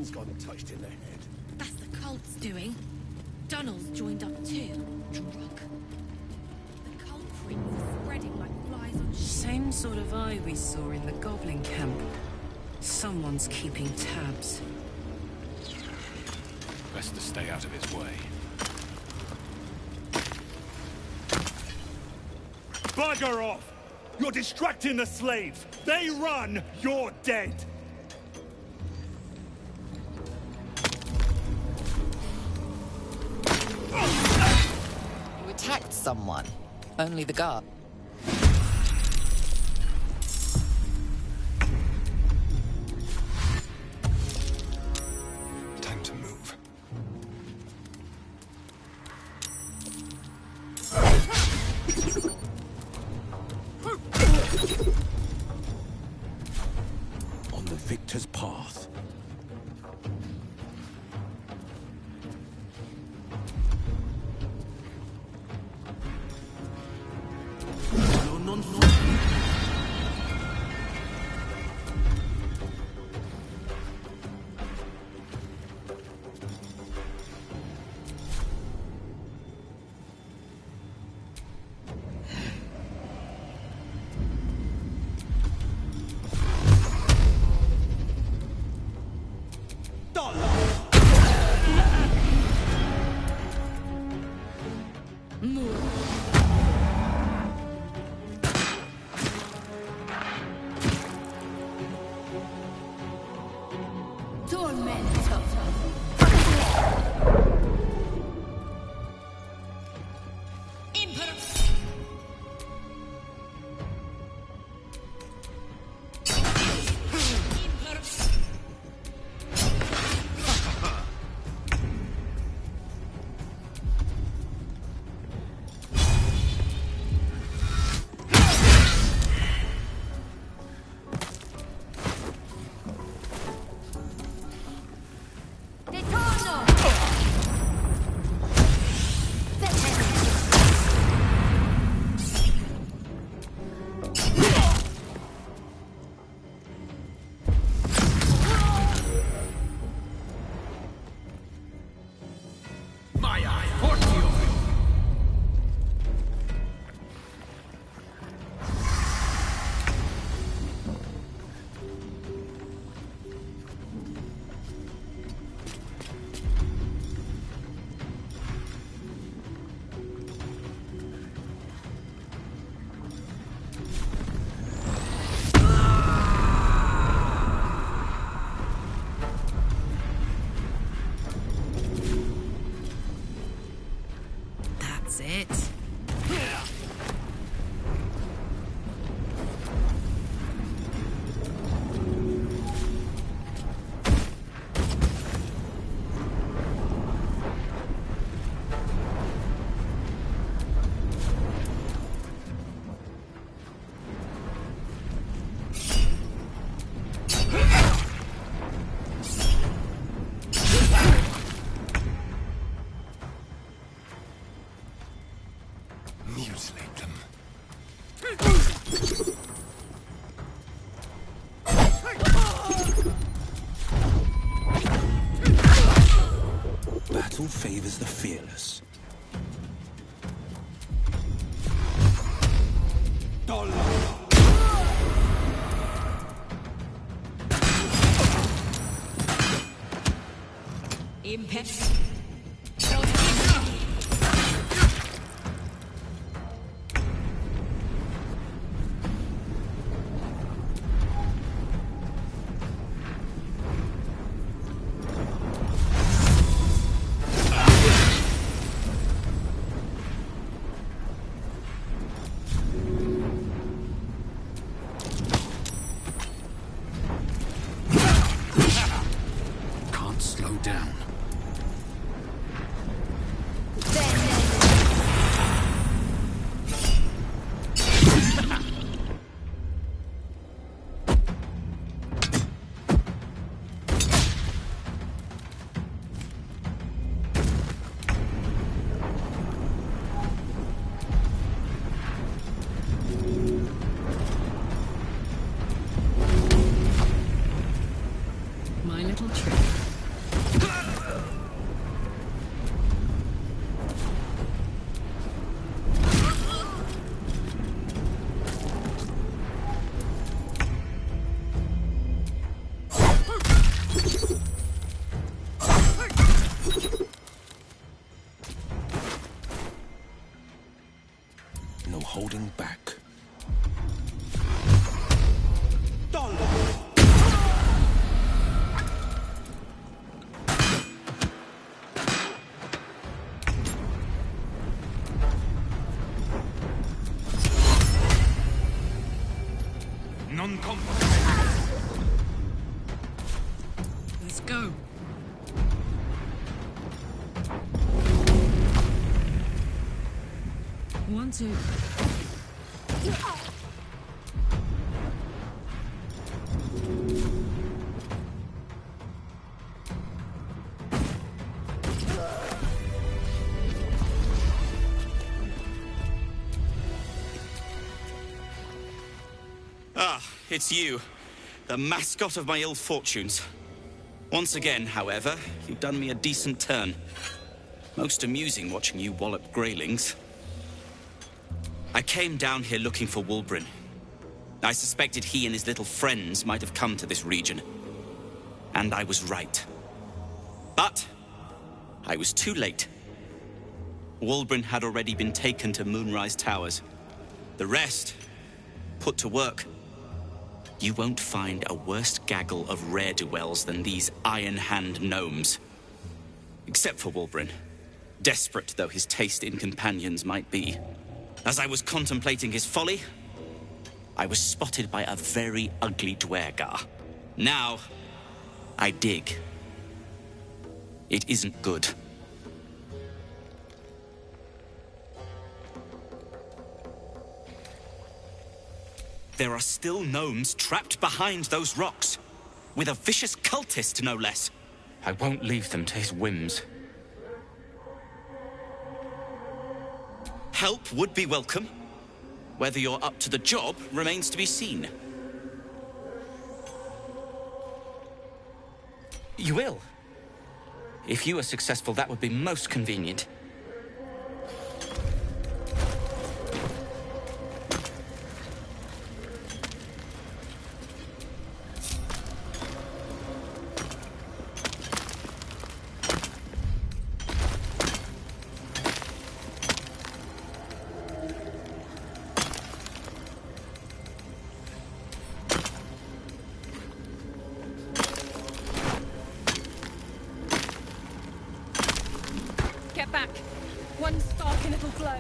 Someone's gotten touched in the head. That's the cult's doing. Dunnell's joined up too. Drunk. The culprits are spreading like flies on Same sort of eye we saw in the goblin camp. Someone's keeping tabs. Best to stay out of his way. Bugger off! You're distracting the slaves! They run, you're dead! You attacked someone. Only the guard. Time to move. On the victor's path. That's it. Mutilate them. Battle favors the fearless. Impact. Can't slow down. non-compromising. Let's go. One, two. It's you, the mascot of my ill fortunes. Once again, however, you've done me a decent turn. Most amusing watching you wallop greylings. I came down here looking for Wulbren. I suspected he and his little friends might have come to this region. And I was right. But I was too late. Wulbren had already been taken to Moonrise Towers. The rest, put to work. You won't find a worse gaggle of rare-dwells than these Iron Hand gnomes. Except for Wulbren, desperate though his taste in companions might be. As I was contemplating his folly, I was spotted by a very ugly Dwergar. Now, I dig. It isn't good. There are still gnomes trapped behind those rocks, with a vicious cultist, no less. I won't leave them to his whims. Help would be welcome. Whether you're up to the job remains to be seen. You will. If you are successful, that would be most convenient. Get back. One spark and it'll glow.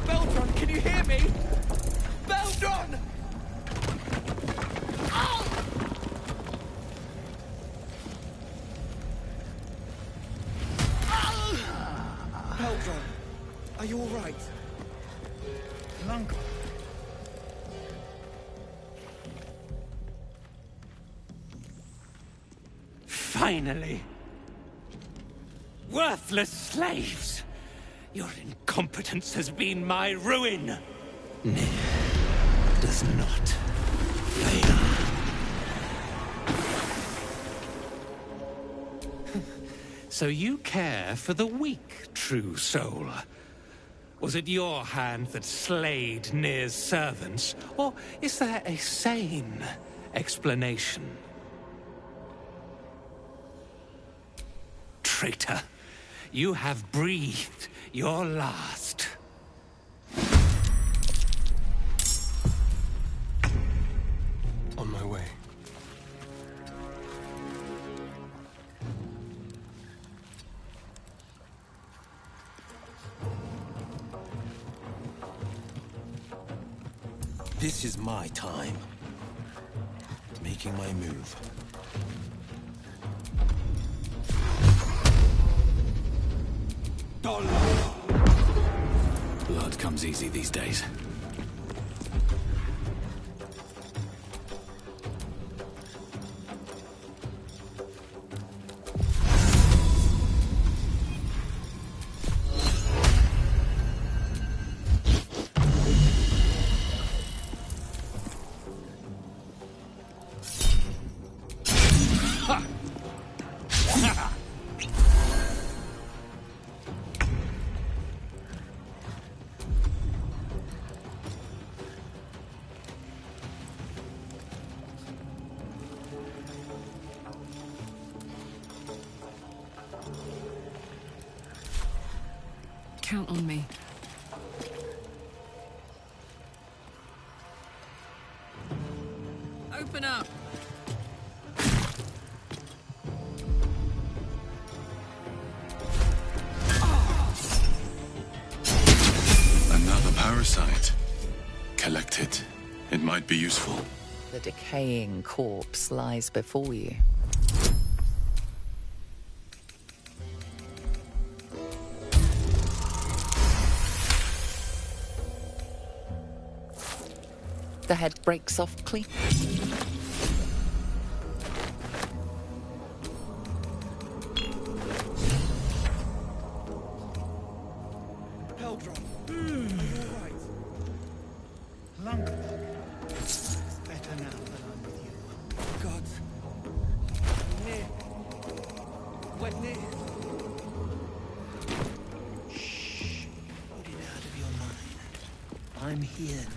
Beldron, can you hear me? Beldron! Beldron, are you all right? Lungo. Finally. Worthless slaves! Your incompetence has been my ruin! Nick does not fail. So you care for the weak, true soul? Was it your hand that slayed Nir's servants, or is there a sane explanation? Traitor, you have breathed your last. On my way. This is my time. Making my move. Blood comes easy these days. Count on me. Open up! Another parasite. Collect it. It might be useful. The decaying corpse lies before you. The head breaks off clean. Heldron, are you all right? Lunk. It's better now that I'm with you. God. Near. We're near. Shh. Put it out of your mind. I'm here now.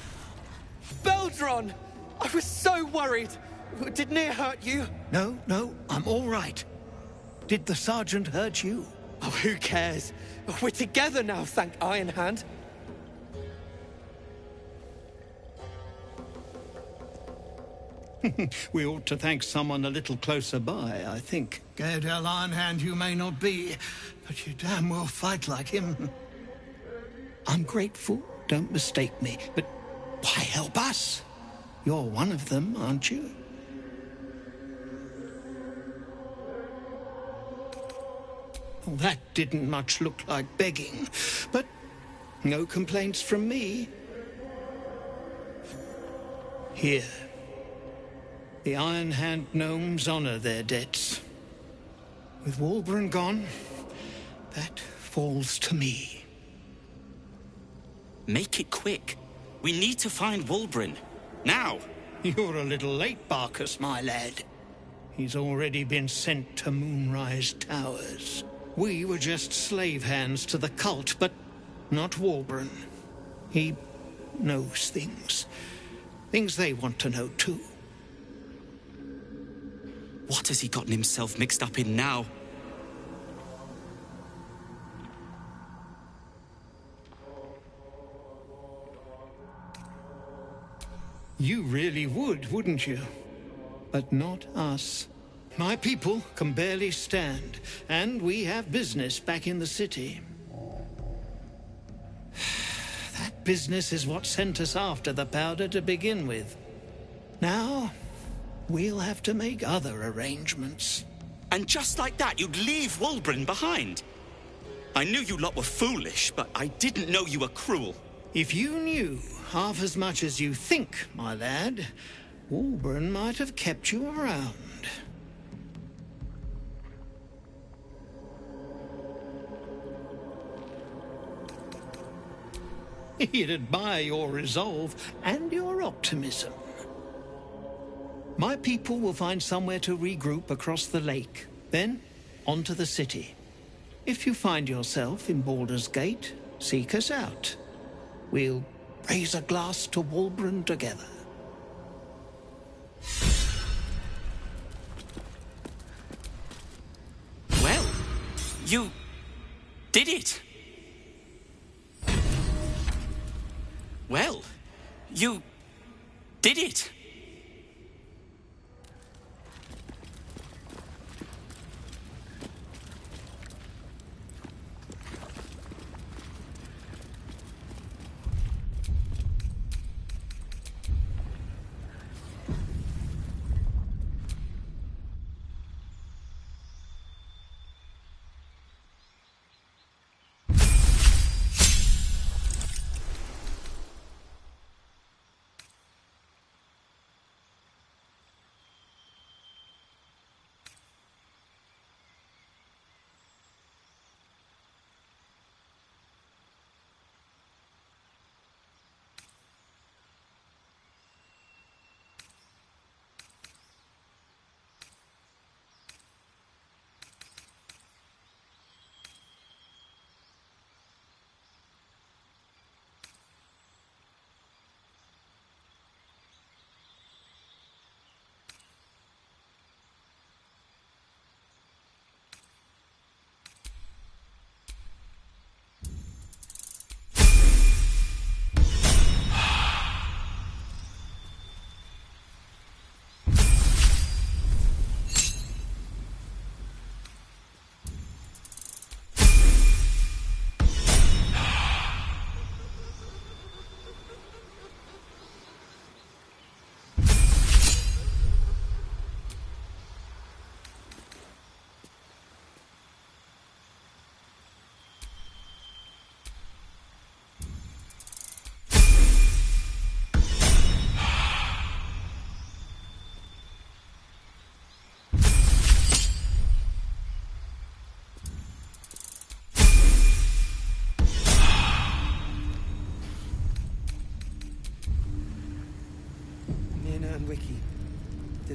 Beldron! I was so worried. Did Near hurt you? No, I'm all right. Did the sergeant hurt you? Oh, who cares? We're together now, thank Iron Hand. We ought to thank someone a little closer by, I think. Gaedel Ironhand you may not be, but you damn well fight like him. I'm grateful, don't mistake me, but why help us? You're one of them, aren't you? Well, that didn't much look like begging, but no complaints from me. Here. The Iron Hand gnomes honor their debts. With Walbran gone, that falls to me. Make it quick. We need to find Walbran. Now! You're a little late, Barkus, my lad. He's already been sent to Moonrise Towers. We were just slave hands to the cult, but not Walbran. He knows things. Things they want to know, too. What has he gotten himself mixed up in now? You really would, wouldn't you? But not us. My people can barely stand, and we have business back in the city. That business is what sent us after the powder to begin with. Now, we'll have to make other arrangements. And just like that, you'd leave Walbran behind. I knew you lot were foolish, but I didn't know you were cruel. If you knew half as much as you think, my lad, Walbran might have kept you around. He'd admire your resolve and your optimism. My people will find somewhere to regroup across the lake, then onto the city. If you find yourself in Baldur's Gate, seek us out. We'll raise a glass to Walbran together. Well, you did it. Well, you did it.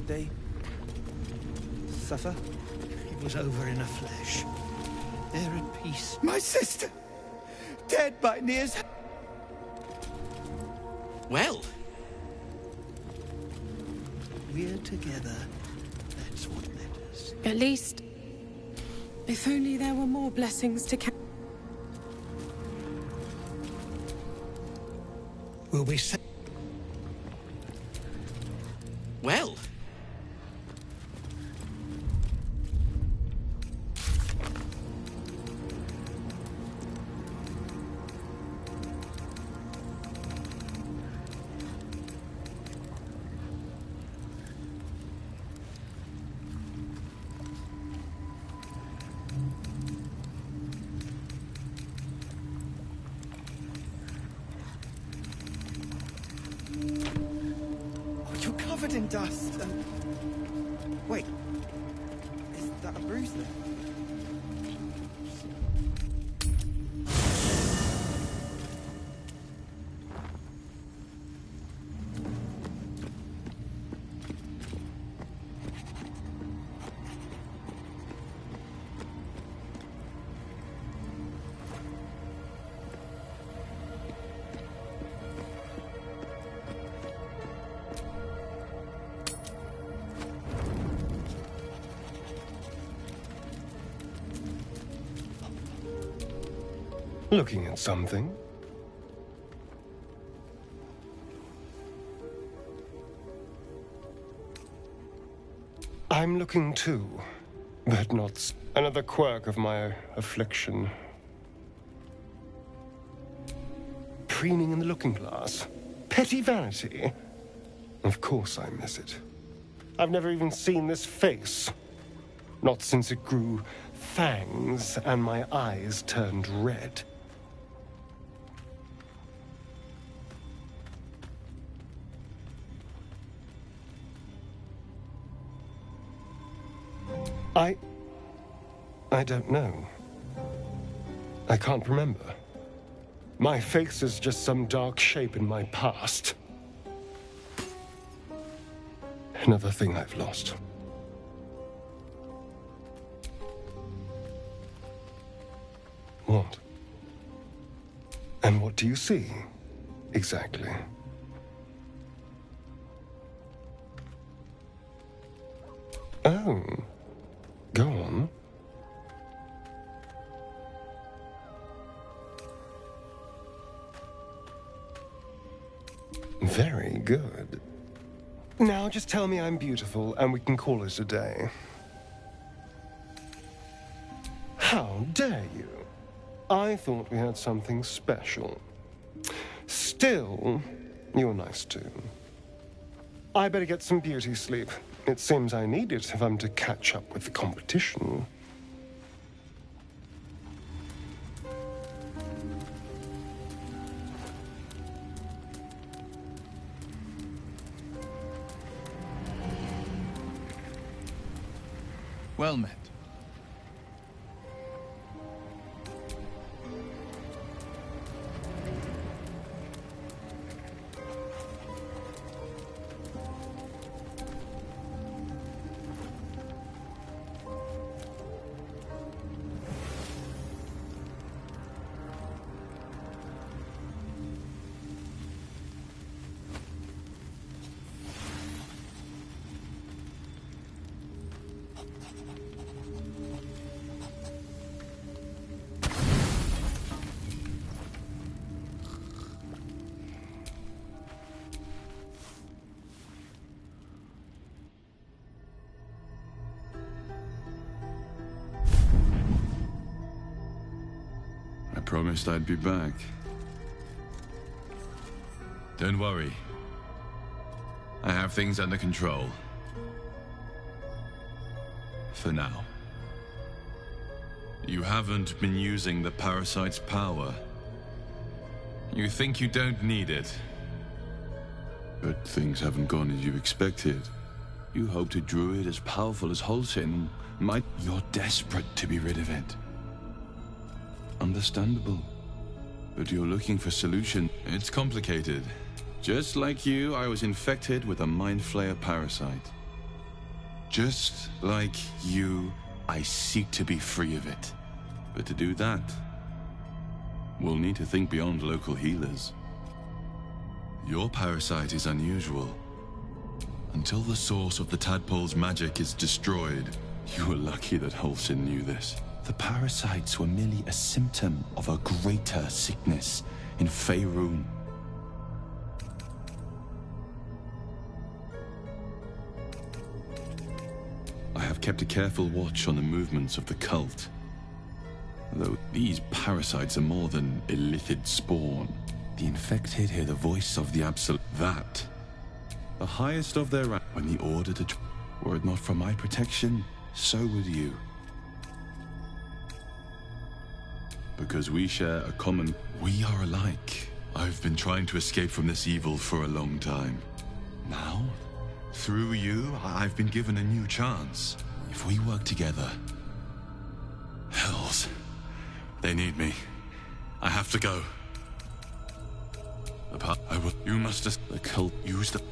Did they suffer? It was over in a flash. They're at peace. My sister! Dead by Nir's... Well, We're together. That's what matters. At least, if only there were more blessings to count. Will we say? well. Oh, you're covered in dust and... Wait. Is that a bruise there? Looking at something? I'm looking too, but not another quirk of my affliction. Preening in the looking glass. Petty vanity. Of course I miss it. I've never even seen this face. Not since it grew fangs and my eyes turned red. I don't know. I can't remember. My face is just some dark shape in my past. Another thing I've lost. What? And what do you see, exactly? Oh. Go on. Very good. Now just tell me I'm beautiful and we can call it a day. How dare you? I thought we had something special. Still, you're nice too. I better get some beauty sleep. It seems I need it if I'm to catch up with the competition. Well met. I promised I'd be back. Don't worry. I have things under control. For now. You haven't been using the parasite's power. You think you don't need it. But things haven't gone as you expected. You hoped a druid as powerful as Holsin might... You're desperate to be rid of it. Understandable. But you're looking for solution. It's complicated. Just like you, I was infected with a Mind Flayer parasite. Just like you, I seek to be free of it. But to do that, we'll need to think beyond local healers. Your parasite is unusual. Until the source of the tadpole's magic is destroyed, you were lucky that Halsin knew this. The parasites were merely a symptom of a greater sickness in Faerun. I have kept a careful watch on the movements of the cult. Though these parasites are more than illithid spawn. The infected hear the voice of the Absolute. That, the highest of their rank, when the order to... Were it not for my protection, so would you. Because we share a common... We are alike. I've been trying to escape from this evil for a long time. Now, through you, I've been given a new chance. If we work together... Hells. They need me. I have to go. I will... You must... The cult used the...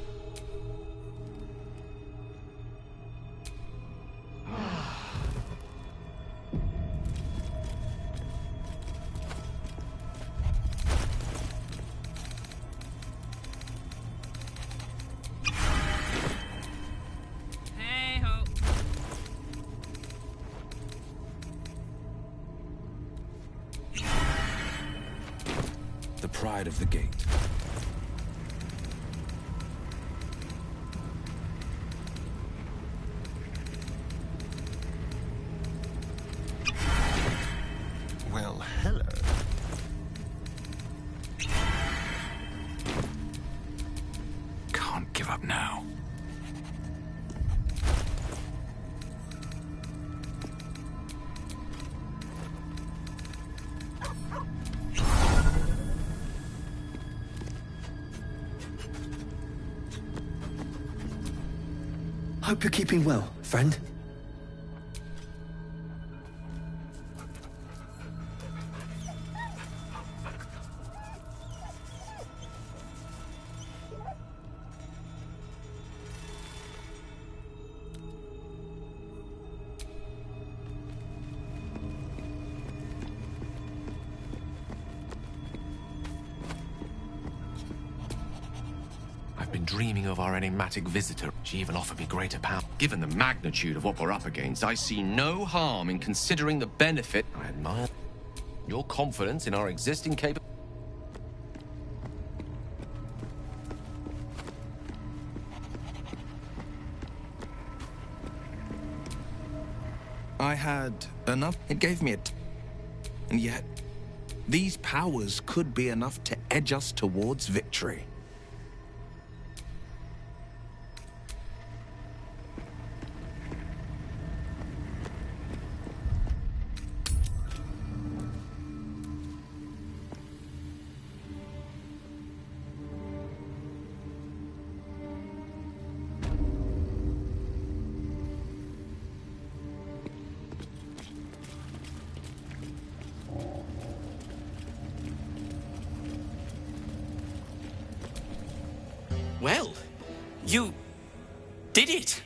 The pride of the gate. Well, hello. Can't give up now. Hope you're keeping well, friend. I've been dreaming of our enigmatic visitor. She even offered me greater power. Given the magnitude of what we're up against, I see no harm in considering the benefit. I admire your confidence in our existing capabilities. I had enough. It gave me and yet, these powers could be enough to edge us towards victory. Well, you did it.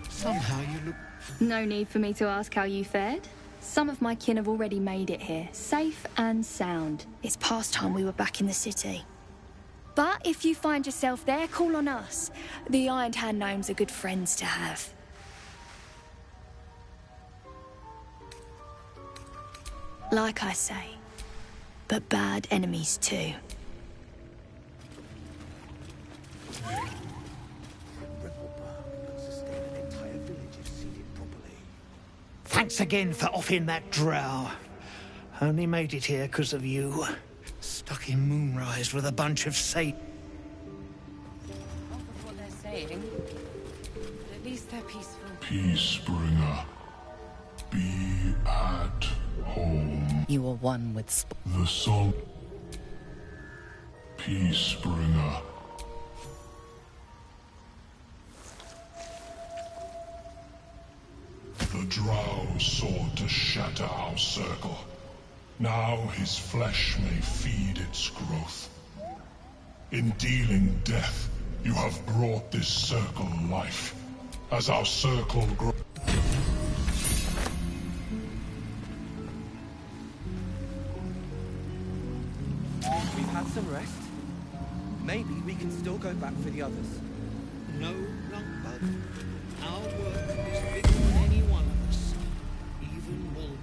Somehow you look... No need for me to ask how you fared. Some of my kin have already made it here, safe and sound. It's past time we were back in the city. But if you find yourself there, call on us. The Iron Hand gnomes are good friends to have. Like I say, but bad enemies too. Thanks again for offing that drow. Only made it here because of you. Stuck in Moonrise with a bunch of Satan. What they're saying. At least least they're peaceful. Peacebringer, be at home. You are one with The soul. Peacebringer. The Drow sought to shatter our circle. Now his flesh may feed its growth. In dealing death, you have brought this circle life. As our circle grows. We've had some rest. Maybe we can still go back for the others. No, Longbow. Our work is bigger than any one of us. Even Wolverine.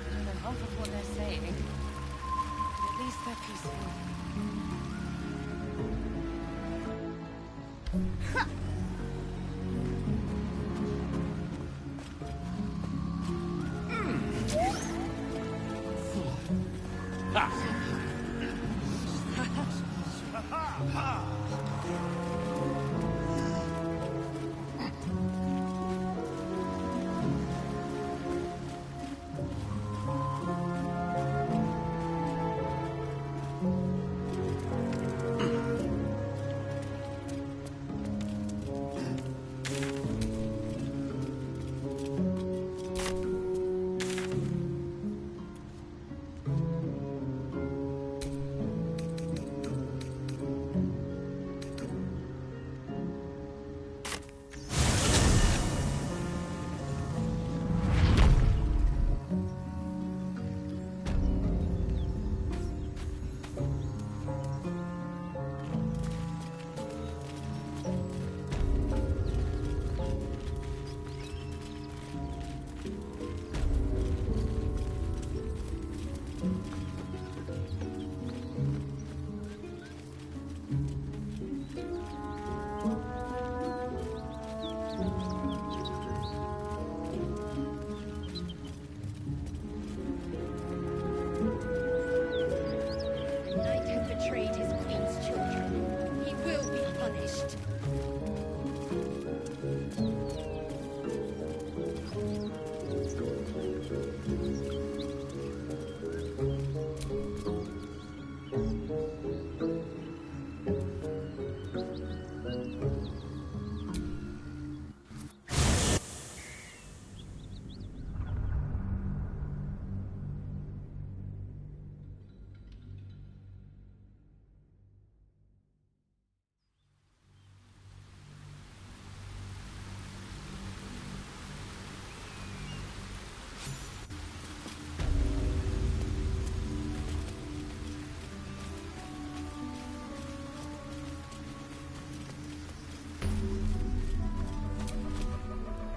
I don't know half of what they're saying. At least they're peaceful. Knight has betrayed his queen's children. He will be punished.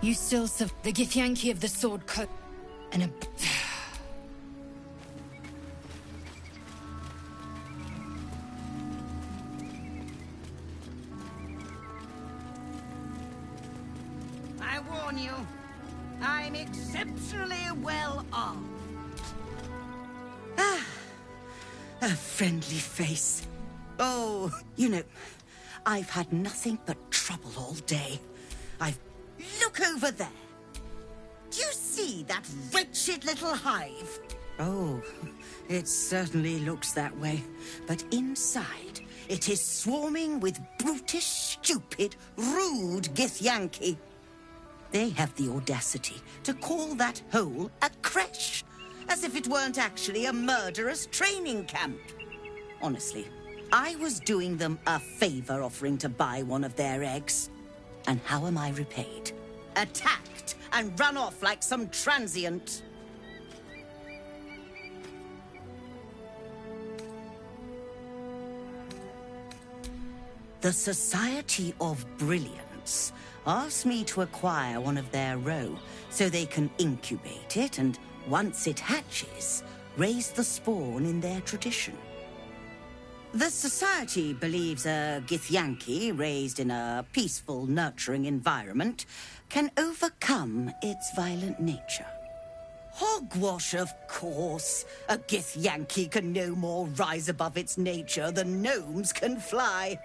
You still the Githyanki of the Sword Coat and a... I warn you, I'm exceptionally well armed. Ah, a friendly face. Oh, you know, I've had nothing but trouble all day. Look over there. Do you see that wretched little hive? Oh, it certainly looks that way. But inside, it is swarming with brutish, stupid, rude Githyanki. They have the audacity to call that hole a creche, as if it weren't actually a murderous training camp. Honestly, I was doing them a favor offering to buy one of their eggs. And how am I repaid? Attacked and run off like some transient. The Society of Brilliance asked me to acquire one of their roe so they can incubate it and, once it hatches, raise the spawn in their tradition. The Society believes a Githyanki raised in a peaceful, nurturing environment can overcome its violent nature. Hogwash, of course. A Githyanki can no more rise above its nature than gnomes can fly.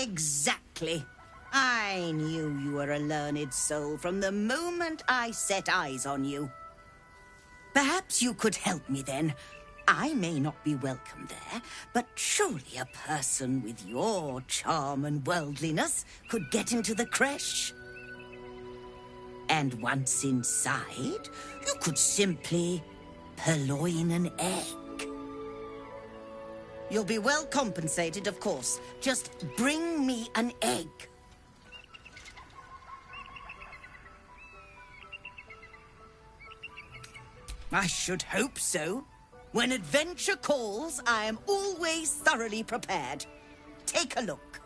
Exactly. I knew you were a learned soul from the moment I set eyes on you. Perhaps you could help me then. I may not be welcome there, but surely a person with your charm and worldliness could get into the creche. And once inside, you could simply purloin an egg. You'll be well compensated, of course. Just bring me an egg. I should hope so. When adventure calls, I am always thoroughly prepared. Take a look.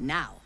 Now,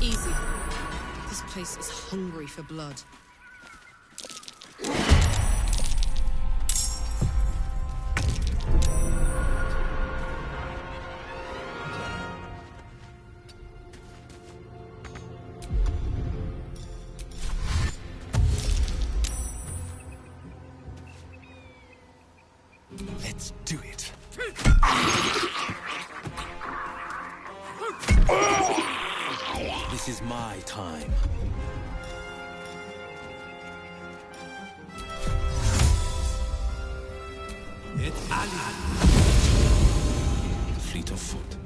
Easy. This place is hungry for blood. Let's do it. This is my time. It's Ali. Fleet of foot.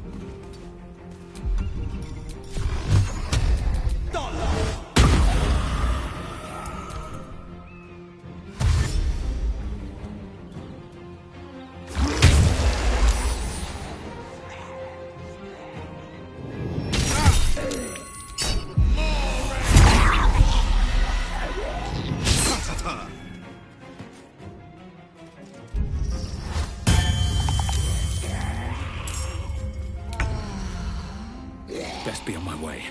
Best be on my way.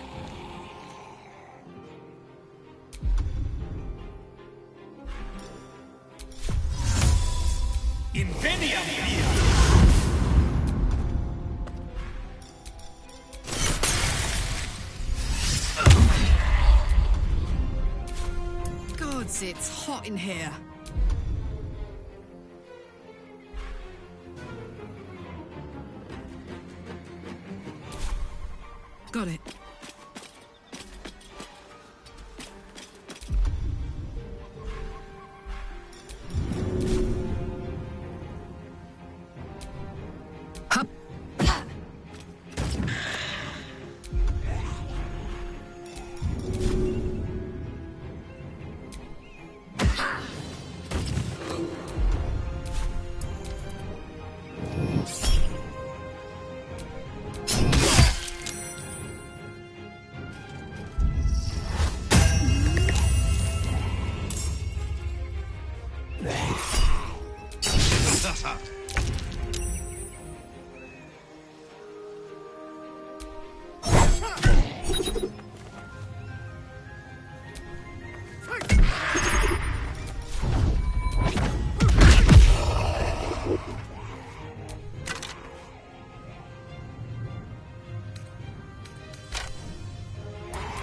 Inveniam! Gods, it's hot in here. Got it. Hup.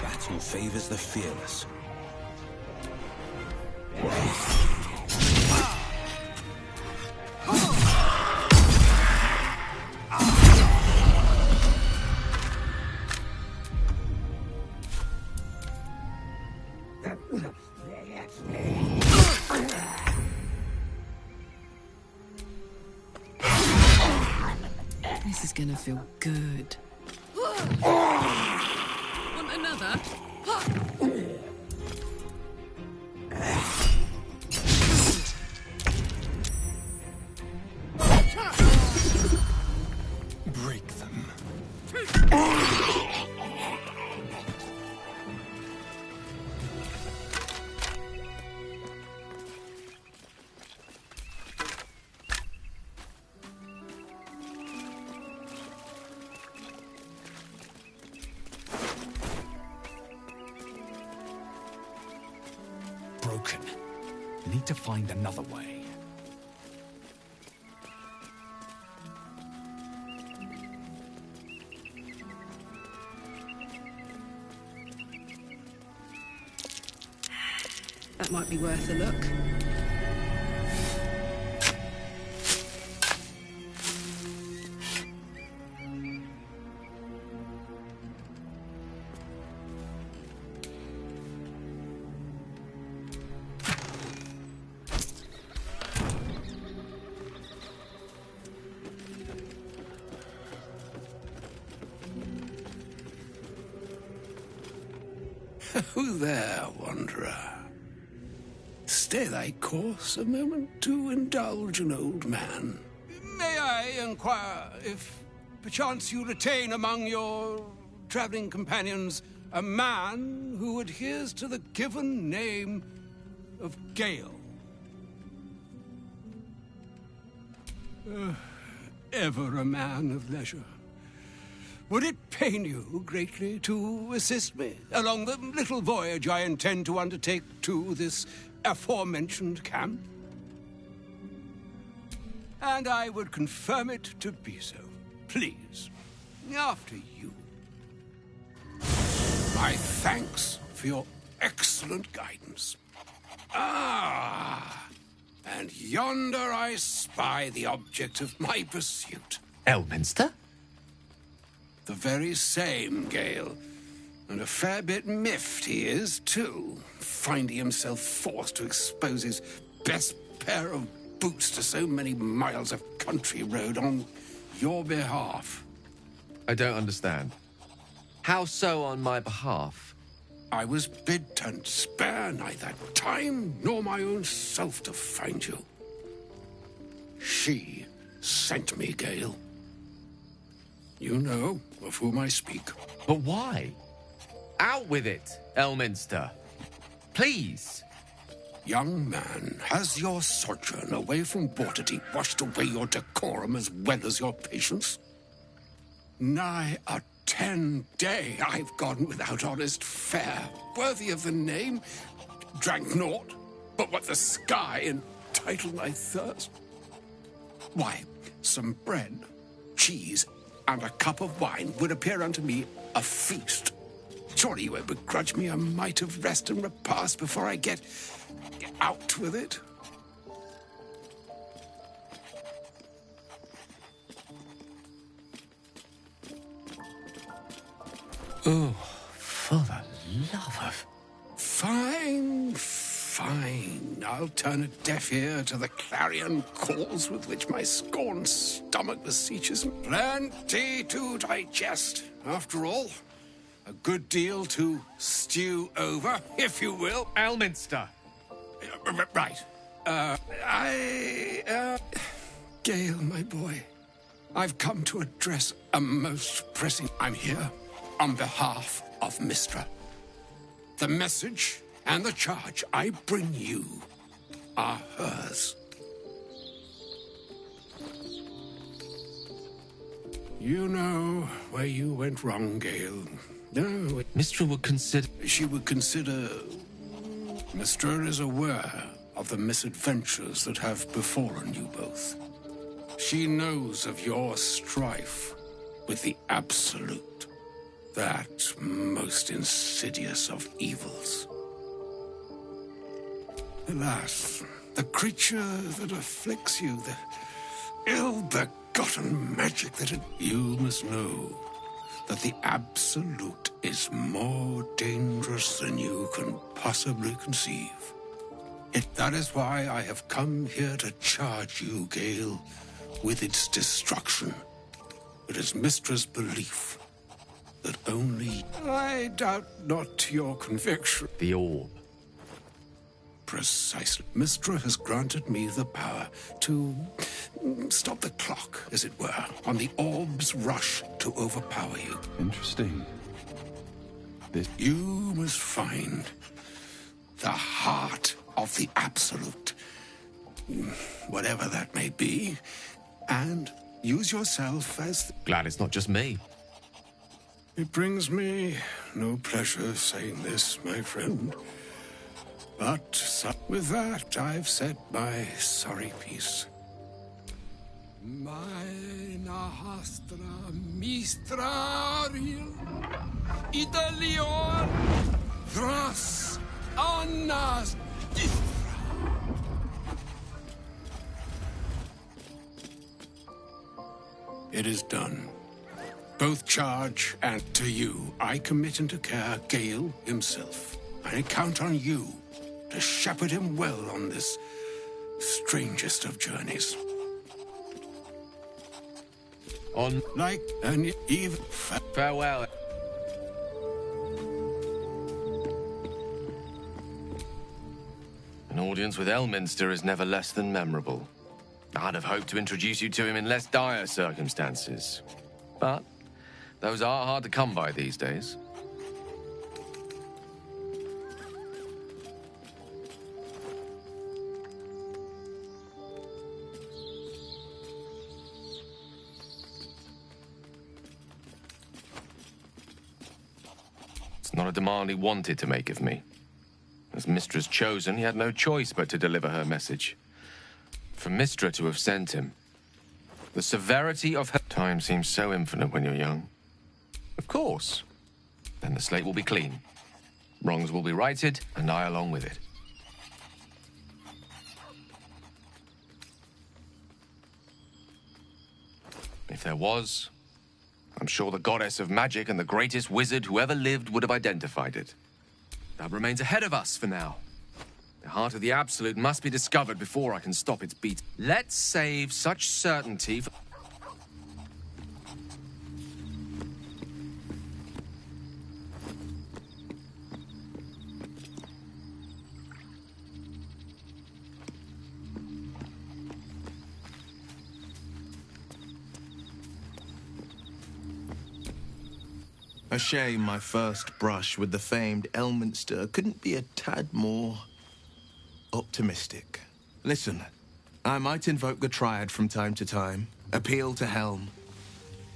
Battle favors the fearless. This is gonna feel good. Want another? Break them. We need to find another way. That might be worth a look. Who there, wanderer? Stay thy course a moment to indulge an old man. May I inquire if perchance you retain among your traveling companions a man who adheres to the given name of Gale? Ever a man of leisure. Would it pain you greatly to assist me along the little voyage I intend to undertake to this aforementioned camp? And I would confirm it to be so. Please, after you. My thanks for your excellent guidance. Ah, and yonder I spy the object of my pursuit. Elminster? The very same, Gale. And a fair bit miffed he is, too, finding himself forced to expose his best pair of boots to so many miles of country road on your behalf. I don't understand. How so on my behalf? I was bid to spare neither time nor my own self to find you. She sent me, Gale. You know of whom I speak. But why? Out with it, Elminster. Please. Young man, has your sojourn away from Waterdeep washed away your decorum as well as your patience? Nigh a 10-day I've gone without honest fare, worthy of the name, drank naught but what the sky entitled my thirst. Why, some bread, cheese, and a cup of wine would appear unto me a feast. Surely you won't begrudge me a mite of rest and repast before I get out with it? Oh, for the love of... Fine, fine. I'll turn a deaf ear to the clarion calls with which my scorned stomach beseeches me. Plenty to digest, after all. A good deal to stew over, if you will. Elminster. Right. Gale, my boy, I've come to address a most pressing... I'm here on behalf of Mystra. The message and the charge I bring you are hers. You know where you went wrong, Gale. No, Mystra would consider... She would consider... Mystra is aware of the misadventures that have befallen you both. She knows of your strife with the Absolute, that most insidious of evils. Alas, the creature that afflicts you, the ill-begotten magic that it... You must know that the Absolute is more dangerous than you can possibly conceive. That is why I have come here to charge you, Gale, with its destruction. It is Mystra's belief that only... I doubt not your conviction. The orb. Precisely. Mystra has granted me the power to stop the clock, as it were, on the orb's rush to overpower you. Interesting. You must find the heart of the Absolute, whatever that may be, and use yourself as... Glad it's not just me. It brings me no pleasure saying this, my friend. With that, I've said my sorry piece. Meine hastra mistraril Italion thras annas It is done. Both charge and to you, I commit and to care Gale himself. I count on you to shepherd him well on this strangest of journeys. On like an eve farewell. An audience with Elminster is never less than memorable. I'd have hoped to introduce you to him in less dire circumstances. But those are hard to come by these days. It's not a demand he wanted to make of me. As Mistra's chosen, he had no choice but to deliver her message. For Mistra to have sent him, the severity of her time seems so infinite when you're young. Of course. Then the slate will be clean. Wrongs will be righted, and I along with it. If there was, I'm sure the goddess of magic and the greatest wizard who ever lived would have identified it. That remains ahead of us for now. The heart of the Absolute must be discovered before I can stop its beat. Let's save such certainty for... A shame my first brush with the famed Elminster couldn't be a tad more optimistic. Listen, I might invoke the Triad from time to time, appeal to Helm,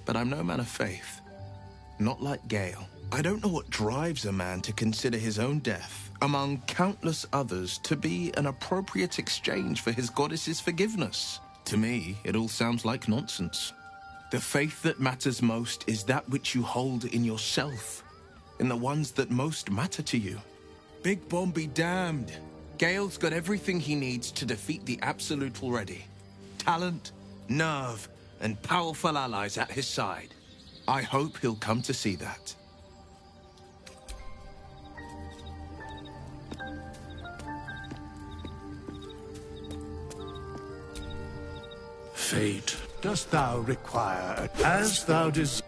but I'm no man of faith. Not like Gale. I don't know what drives a man to consider his own death, among countless others, to be an appropriate exchange for his goddess's forgiveness. To me, it all sounds like nonsense. The faith that matters most is that which you hold in yourself, in the ones that most matter to you. Big Bomb be damned. Gale's got everything he needs to defeat the Absolute already. Talent, nerve, and powerful allies at his side. I hope he'll come to see that. Fate, dost thou require as thou desires?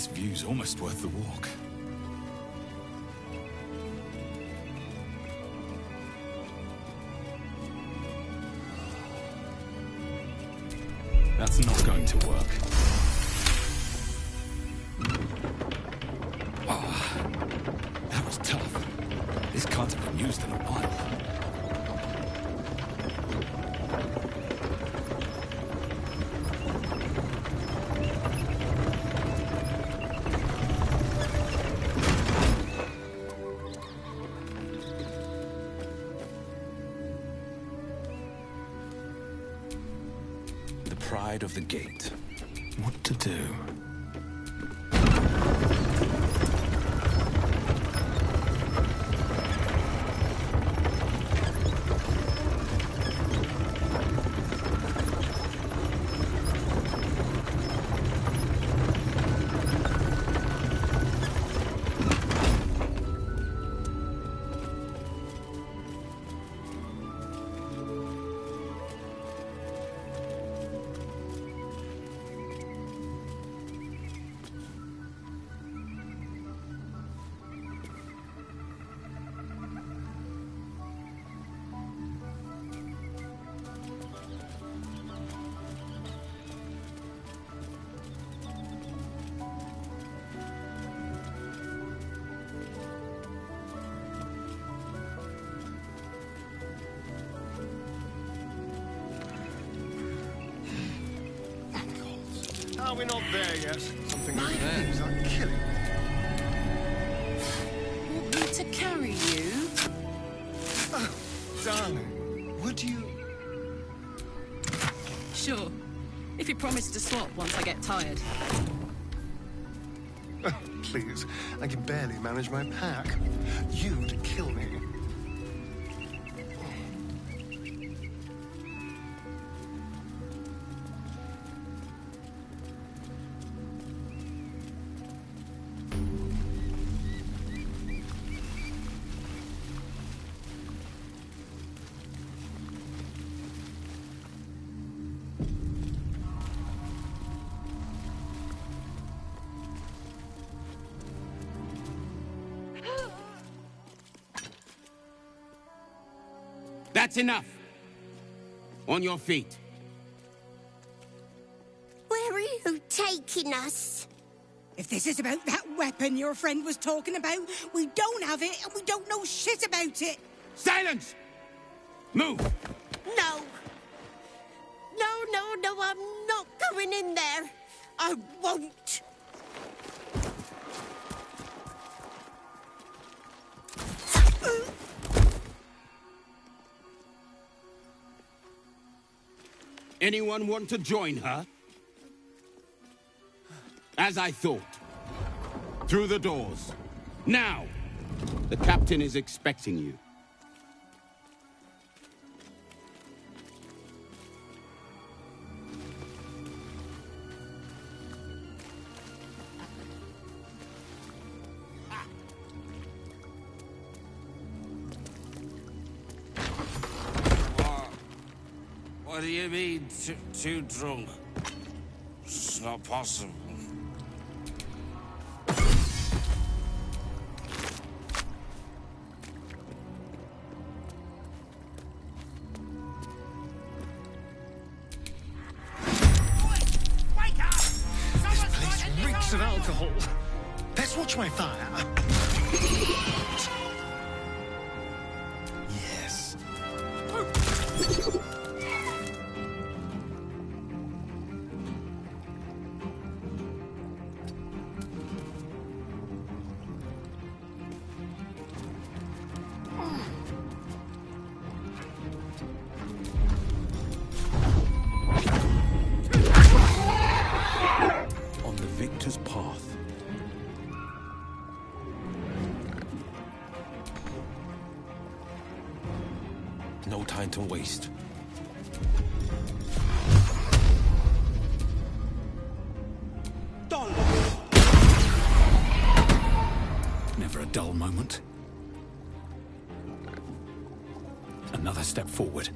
This view's almost worth the walk. That's not going to work. Oh, that was tough. This can't have been used in a while. The pride of the gate. What to do? Are we not there yet? Something things are killing me. Want me to carry you? Oh, darling, would you? Sure. If you promise to swap once I get tired. Oh, please, I can barely manage my pack. You'd kill me. That's enough. On your feet. Where are you taking us? If this is about that weapon your friend was talking about, we don't have it and we don't know shit about it. Silence! Move! No. No, I'm not going in there. I won't. Anyone want to join her? As I thought. Through the doors. Now! The captain is expecting you. What do you mean, too drunk? It's not possible. This place reeks of alcohol. Let's watch my fire. Yes. On the victor's path. No time to waste. Never a dull moment. Another step forward.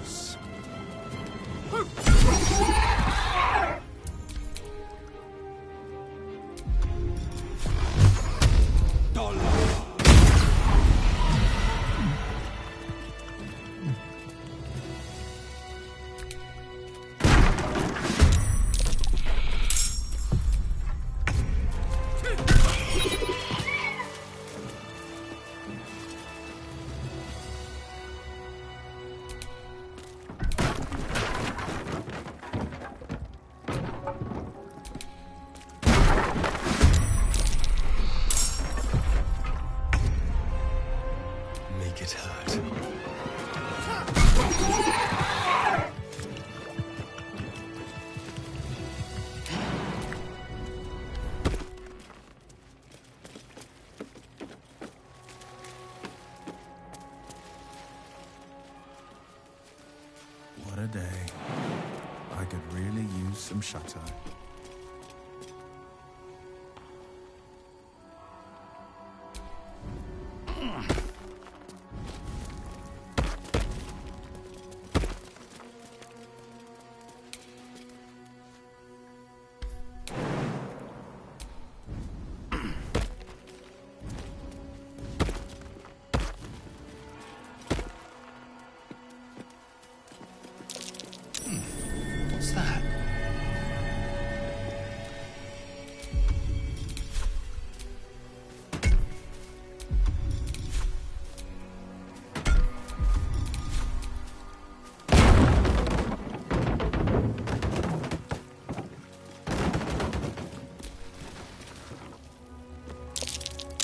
suspicious. Make it hurt. What a day. I could really use some shut-eye. What's that?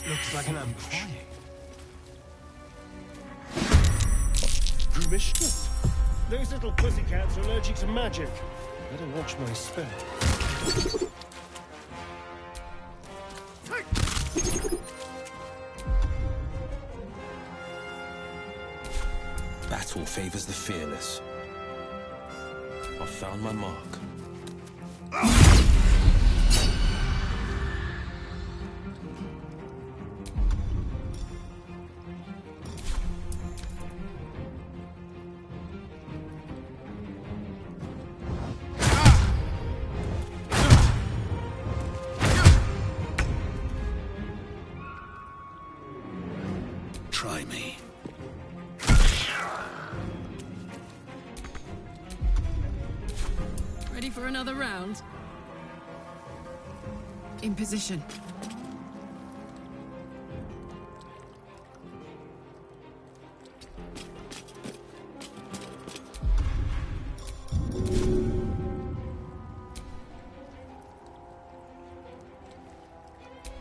Looks like an ambush. Mistress? Those little pussycats are allergic to magic. Better watch my spell. Battle favors the fearless. I found my mark. Try me. Ready for another round? In position.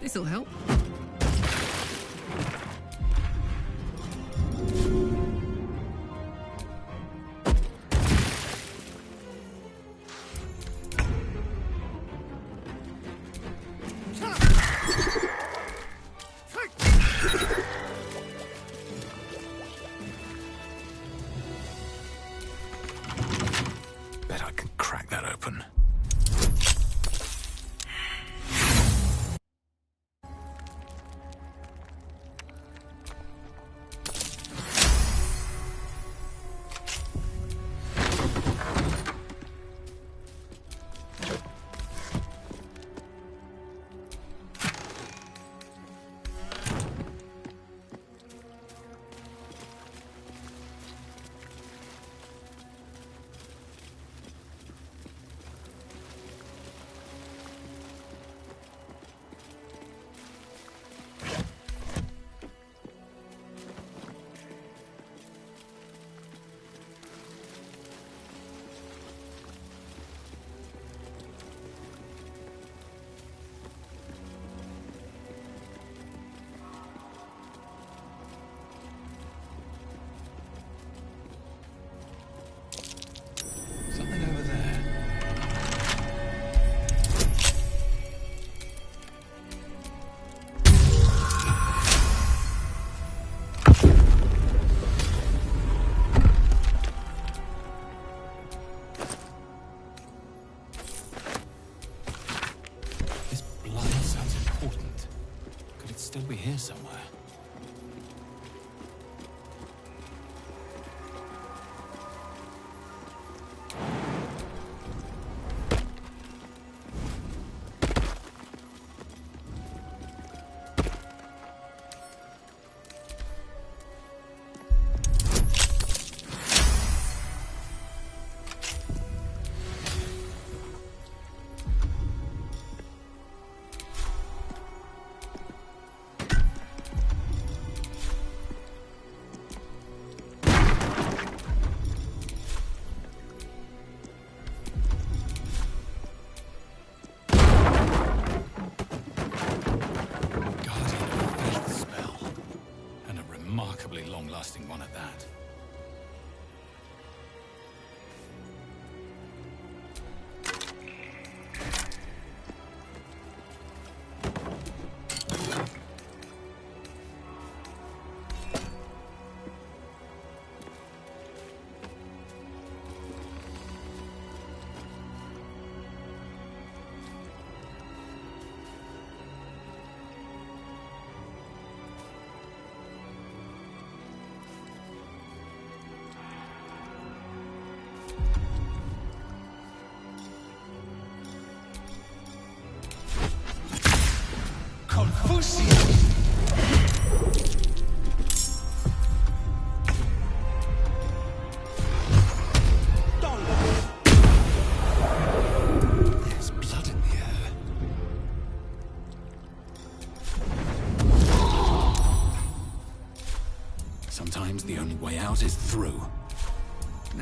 This'll help. Bet I can crack that open.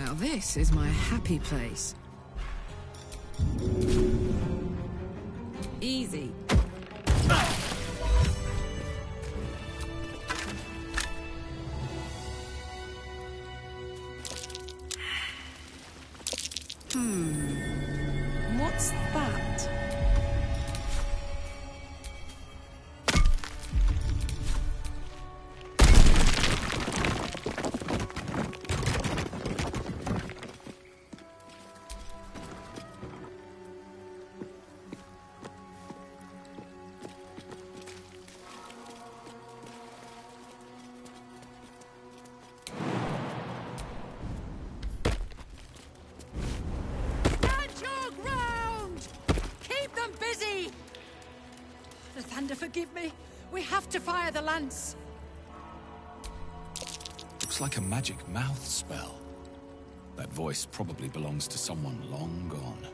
Now this is my happy place. Easy. What's that? Forgive me. We have to fire the lance. Looks like a magic mouth spell. That voice probably belongs to someone long gone.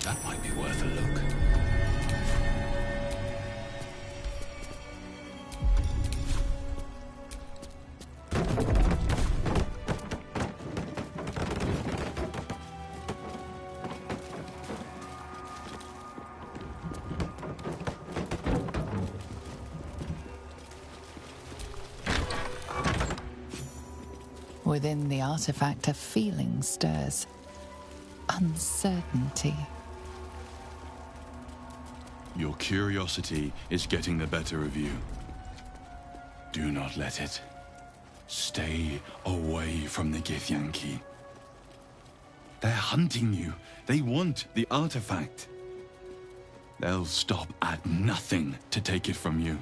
That might be worth a look. Within the artifact, a feeling stirs. Uncertainty. Your curiosity is getting the better of you. Do not let it. Stay away from the Githyanki. They're hunting you. They want the artifact. They'll stop at nothing to take it from you.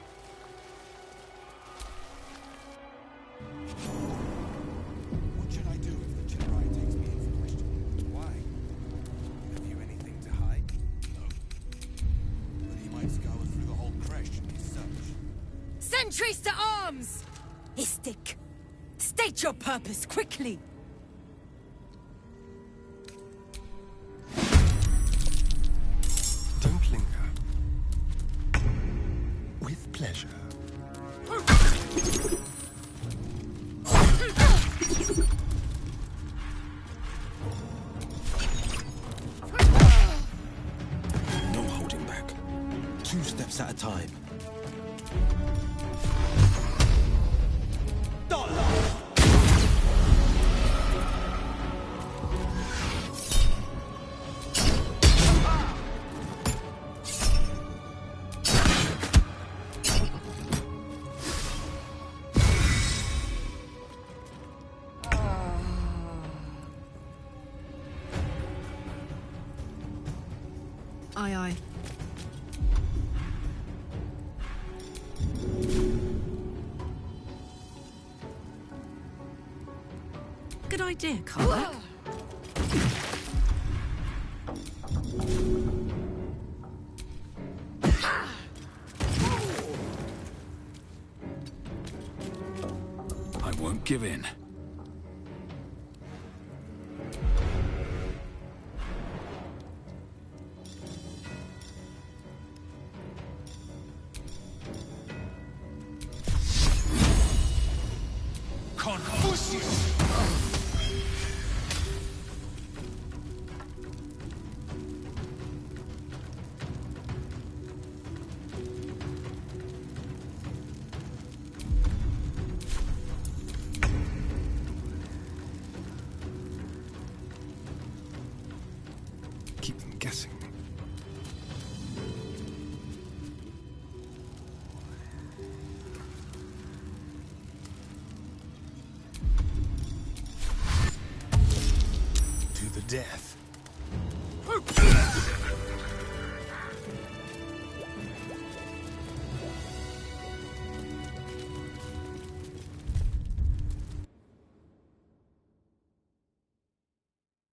What should I do if the Jedi takes me in for questioning? Why? Have you anything to hide? No. But he might scour through the whole creche in his search. Sentries to arms! Istik, state your purpose quickly. Don't linger. With pleasure. No holding back. 2 steps at a time. Aye, aye. Good idea, Carla. I won't give in. Confucius! Keep them guessing. To the death.